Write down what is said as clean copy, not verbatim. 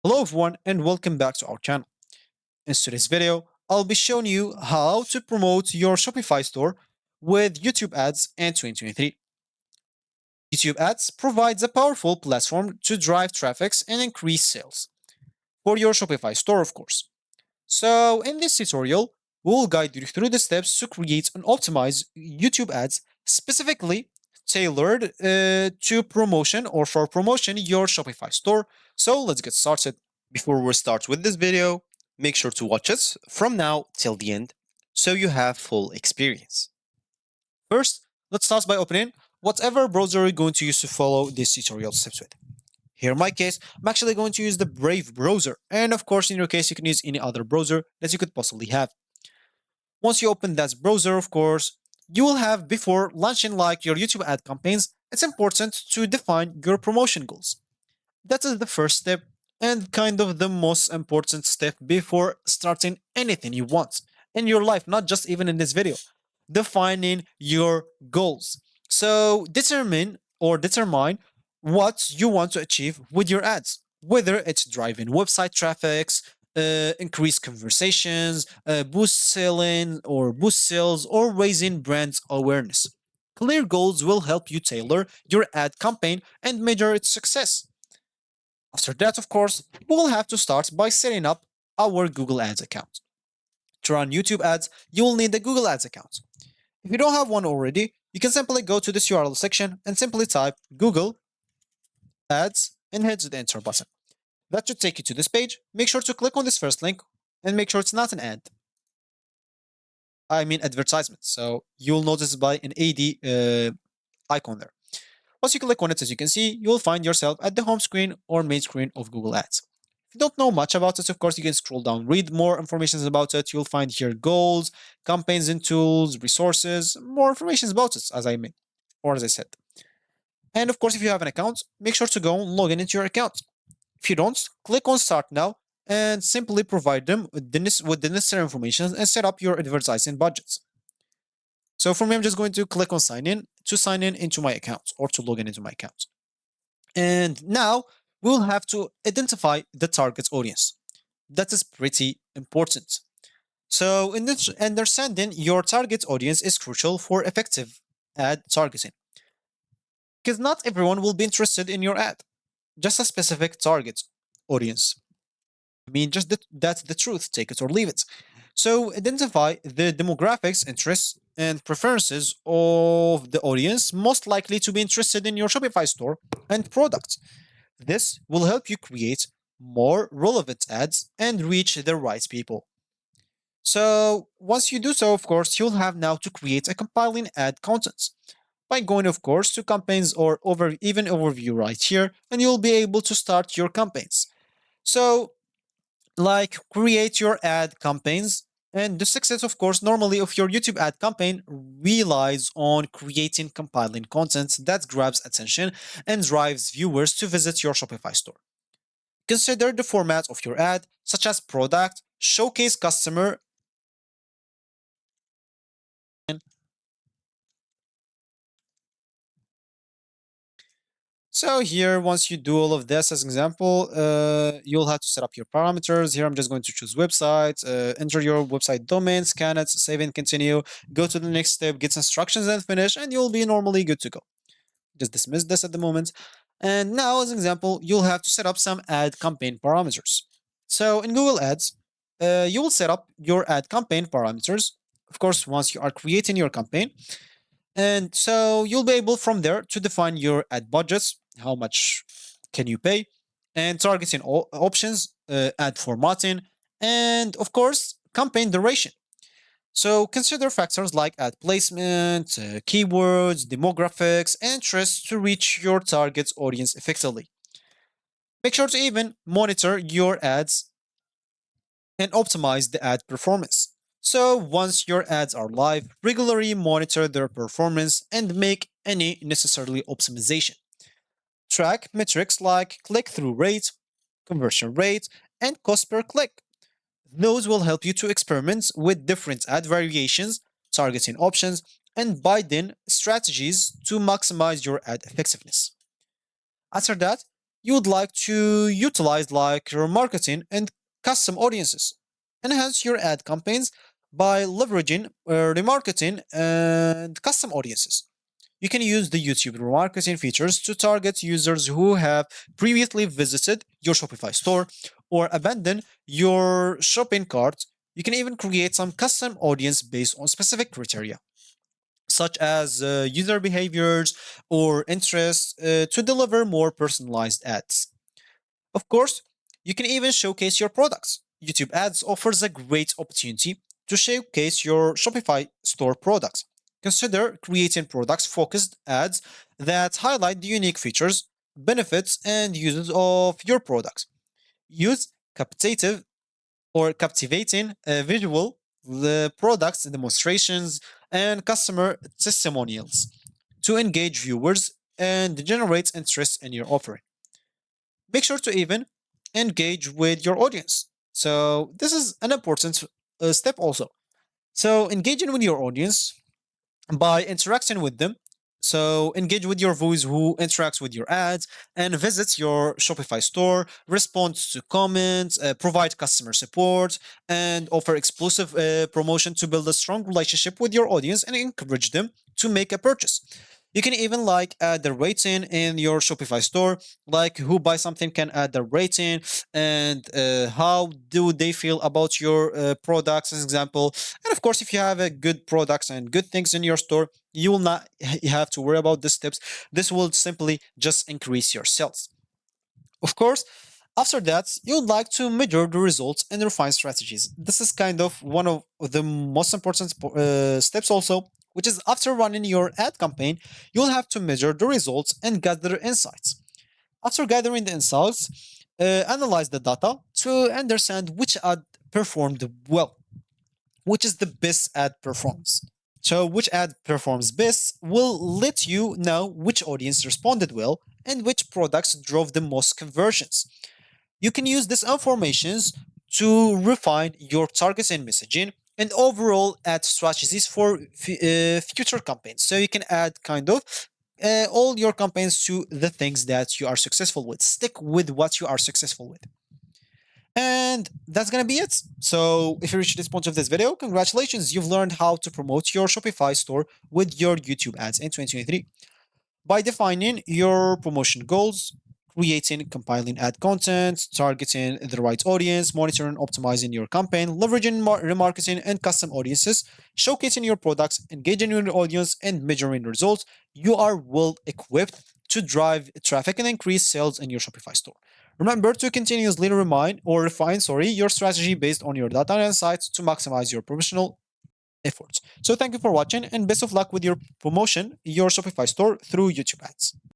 Hello everyone and welcome back to our channel. In today's video, I'll be showing you how to promote your Shopify store with YouTube ads in 2023. YouTube ads provides a powerful platform to drive traffic and increase sales for your Shopify store, of course. So in this tutorial, we'll guide you through the steps to create and optimize YouTube ads specifically tailored to promotion or for promotion your Shopify store. So let's get started. Before we start with this video, make sure to watch it from now till the end so you have full experience. First, let's start by opening whatever browser you're going to use to follow this tutorial steps with. Here in my case, I'm actually going to use the Brave browser. And of course, in your case, you can use any other browser that you could possibly have. Once you open that browser, of course, you will have before launching like your YouTube ad campaigns, it's important to define your promotion goals. That is the first step and kind of the most important step before starting anything you want in your life, not just even in this video. Defining your goals. So determine what you want to achieve with your ads, whether it's driving website traffics, increase conversations, boost selling or boost sales, or raising brand awareness. Clear goals will help you tailor your ad campaign and measure its success. After that, of course, we will have to start by setting up our Google Ads account. To run YouTube ads, you will need a Google Ads account. If you don't have one already, you can simply go to this URL section and simply type Google Ads and hit the enter button. That should take you to this page. Make sure to click on this first link and make sure it's not an ad. I mean advertisement. So you'll notice by an AD icon there. Once you click on it, as you can see, you'll find yourself at the home screen or main screen of Google Ads. If you don't know much about it, of course, you can scroll down, read more information about it. You'll find here goals, campaigns and tools, resources, more information about it, as I said. And of course, if you have an account, make sure to go and log in into your account. If you don't, click on Start Now and simply provide them with the necessary information and set up your advertising budgets. So for me, I'm just going to click on Sign In to sign in into my account or to log in into my account. And now we'll have to identify the target audience. That is pretty important. So in this, understanding your target audience is crucial for effective ad targeting. Because not everyone will be interested in your ad, just a specific target audience. I mean, that's the truth, take it or leave it. So identify the demographics, interests, and preferences of the audience most likely to be interested in your Shopify store and product. This will help you create more relevant ads and reach the right people. So once you do so, of course, you'll have now to create a compiling ad content by going, of course, to campaigns or even overview right here, and you'll be able to start your campaigns. So like create your ad campaigns. And the success, of course, normally of your YouTube ad campaign relies on creating compiling content that grabs attention and drives viewers to visit your Shopify store. Consider the format of your ad, such as product, showcase customer, so here, once you do all of this as an example, you'll have to set up your parameters. Here, I'm just going to choose website, enter your website domain, scan it, save and continue, go to the next step, get instructions and finish, and you'll be normally good to go. Just dismiss this at the moment. And now, as an example, you'll have to set up some ad campaign parameters. So in Google Ads, you will set up your ad campaign parameters. Of course, once you are creating your campaign, and so you'll be able from there to define your ad budgets, how much can you pay, and targeting options, ad formatting, and of course, campaign duration. So consider factors like ad placement, keywords, demographics, and interests to reach your target audience effectively. Make sure to even monitor your ads and optimize the ad performance. So once your ads are live, regularly monitor their performance and make any necessary optimization. Track metrics like click-through rate, conversion rate, and cost per click. Those will help you to experiment with different ad variations, targeting options, and bidding strategies to maximize your ad effectiveness. After that, you would like to utilize like remarketing and custom audiences. Enhance your ad campaigns by leveraging remarketing and custom audiences. You can use the YouTube remarketing features to target users who have previously visited your Shopify store or abandoned your shopping cart. You can even create some custom audience based on specific criteria, such as user behaviors or interests, to deliver more personalized ads. Of course, you can even showcase your products. YouTube Ads offers a great opportunity to showcase your Shopify store products. Consider creating products focused ads that highlight the unique features, benefits, and uses of your products. Use captivating visual the products demonstrations and customer testimonials to engage viewers and generate interest in your offering. Make sure to even engage with your audience. So this is an important step also. So engaging with your audience by interacting with them. So engage with your voice who interacts with your ads and visits your Shopify store, responds to comments, provide customer support, and offer exclusive promotion to build a strong relationship with your audience and encourage them to make a purchase. You can even like add the rating in your Shopify store, like who buys something can add the rating and how do they feel about your products, as example. And of course, if you have a good products and good things in your store, you will not have to worry about these tips. This will simply just increase your sales. Of course, after that, you would like to measure the results and refine strategies. This is kind of one of the most important steps also, which is after running your ad campaign, you'll have to measure the results and gather insights. After gathering the insights, analyze the data to understand which ad performed well, which is the best ad performance. So, which ad performs best will let you know which audience responded well and which products drove the most conversions. You can use these informations to refine your targets and messaging and overall ad strategies for future campaigns. So you can add kind of all your campaigns to the things that you are successful with. Stick with what you are successful with. And that's gonna be it. So if you reached this point of this video, congratulations, you've learned how to promote your Shopify store with your YouTube ads in 2023 by defining your promotion goals, creating, compiling ad content, targeting the right audience, monitoring, optimizing your campaign, leveraging remarketing and custom audiences, showcasing your products, engaging your audience, and measuring results. You are well equipped to drive traffic and increase sales in your Shopify store. Remember to continuously refine your strategy based on your data and insights to maximize your professional efforts. So thank you for watching and best of luck with your promotion, your Shopify store through YouTube ads.